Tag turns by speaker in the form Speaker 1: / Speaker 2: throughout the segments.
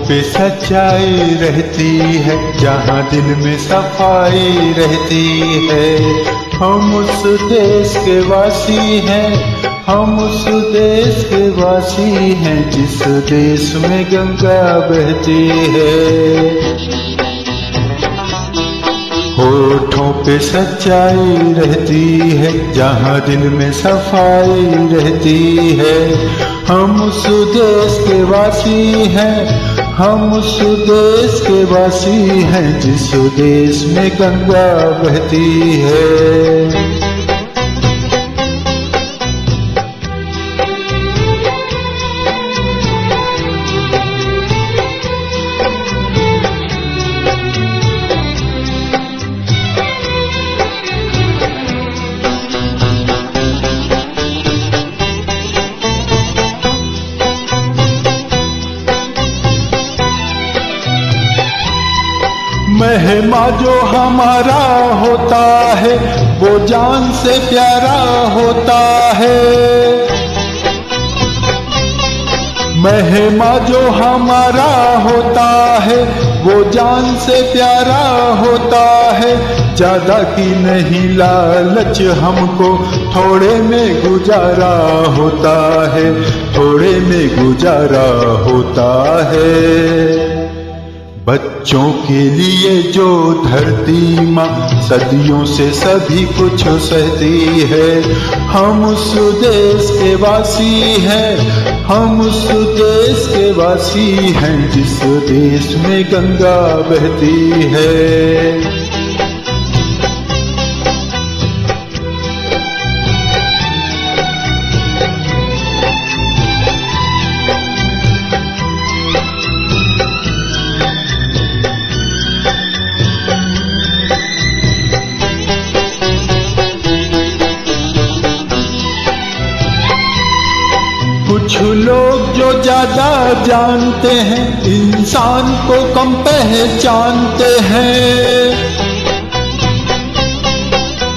Speaker 1: पे सच्चाई रहती है, जहाँ दिल में सफाई रहती है। हम उस देश के वासी हैं, हम उस देश के वासी हैं, जिस देश में गंगा बहती है। होठों पे सच्चाई रहती है, जहाँ दिल में सफाई रहती है। हम उस देश के वासी हैं, हम उस देश के वासी हैं, जिस देश में गंगा बहती है। महिमा जो हमारा होता है, वो जान से प्यारा होता है। महिमा जो हमारा होता है, वो जान से प्यारा होता है। ज्यादा की नहीं लालच हमको, थोड़े में गुजारा होता है, थोड़े में गुजारा होता है। बच्चों के लिए जो धरती माँ सदियों से सभी कुछ सहती है। हम उस देश के वासी हैं, हम उस देश के वासी हैं, जिस देश में गंगा बहती है। कुछ लोग जो ज्यादा जानते हैं, इंसान को कम पहचानते हैं।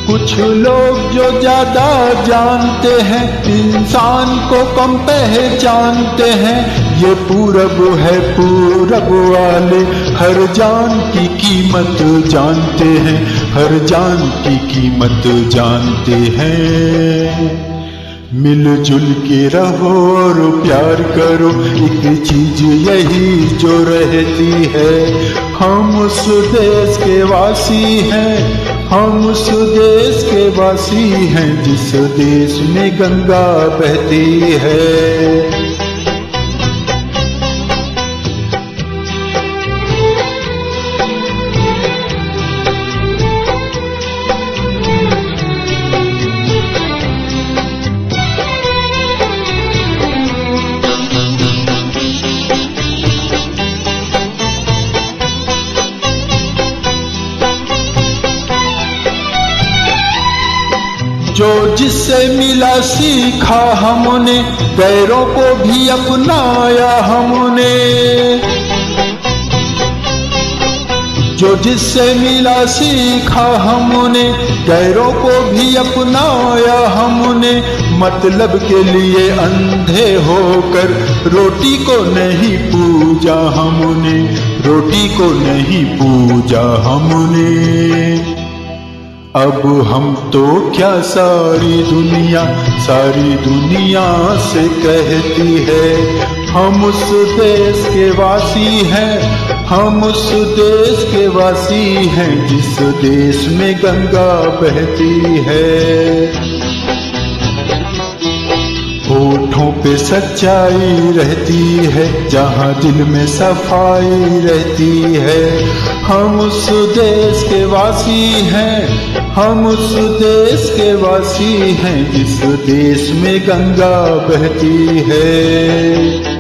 Speaker 1: कुछ लोग जो ज्यादा जानते हैं, इंसान को कम पहचानते हैं। ये पूरब है, पूरब वाले हर जान की कीमत जानते हैं, हर जान की कीमत जानते हैं। मिलजुल के रहो और प्यार करो, एक चीज यही जो रहती है। हम उस देश के वासी हैं, हम उस देश के वासी हैं, जिस देश में गंगा बहती है। जो जिससे मिला सीखा हमने, गैरों को भी अपनाया हमने। जो जिससे मिला सीखा हमने, गैरों को भी अपनाया हमने। मतलब के लिए अंधे होकर रोटी को नहीं पूजा हमने, रोटी को नहीं पूजा हमने। अब हम तो क्या सारी दुनिया से कहती है। हम उस देश के वासी हैं, हम उस देश के वासी हैं, जिस देश में गंगा बहती है। होठों पे सच्चाई रहती है, जहाँ दिल में सफाई रहती है। हम उस देश के वासी हैं, हम उस देश के वासी हैं, जिस देश में गंगा बहती है।